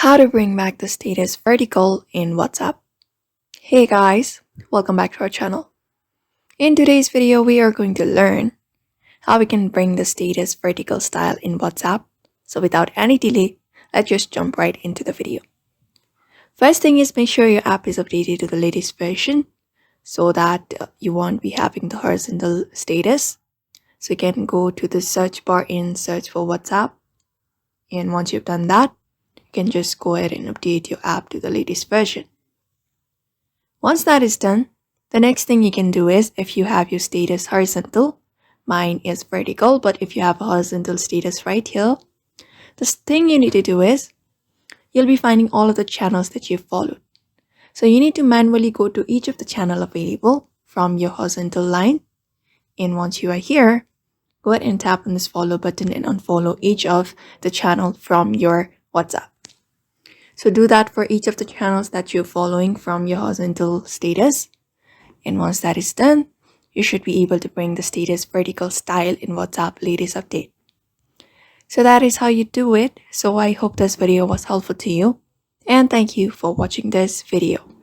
How to bring back the status vertical in WhatsApp. Hey guys, welcome back to our channel. In today's video, we are going to learn how we can bring the status vertical style in WhatsApp. So without any delay, let's just jump right into the video. First thing is make sure your app is updated to the latest version so that you won't be having the horizontal status. So you can go to the search bar and search for WhatsApp. And once you've done that, you can just go ahead and update your app to the latest version. Once that is done, the next thing you can do is if you have your status horizontal, mine is vertical, but if you have a horizontal status right here, the thing you need to do is you'll be finding all of the channels that you've followed. So you need to manually go to each of the channel available from your horizontal line. And once you are here, go ahead and tap on this follow button and unfollow each of the channel from your WhatsApp. So do that for each of the channels that you're following from your horizontal status. And once that is done, you should be able to bring the status vertical style in WhatsApp latest update. So that is how you do it. So I hope this video was helpful to you. And thank you for watching this video.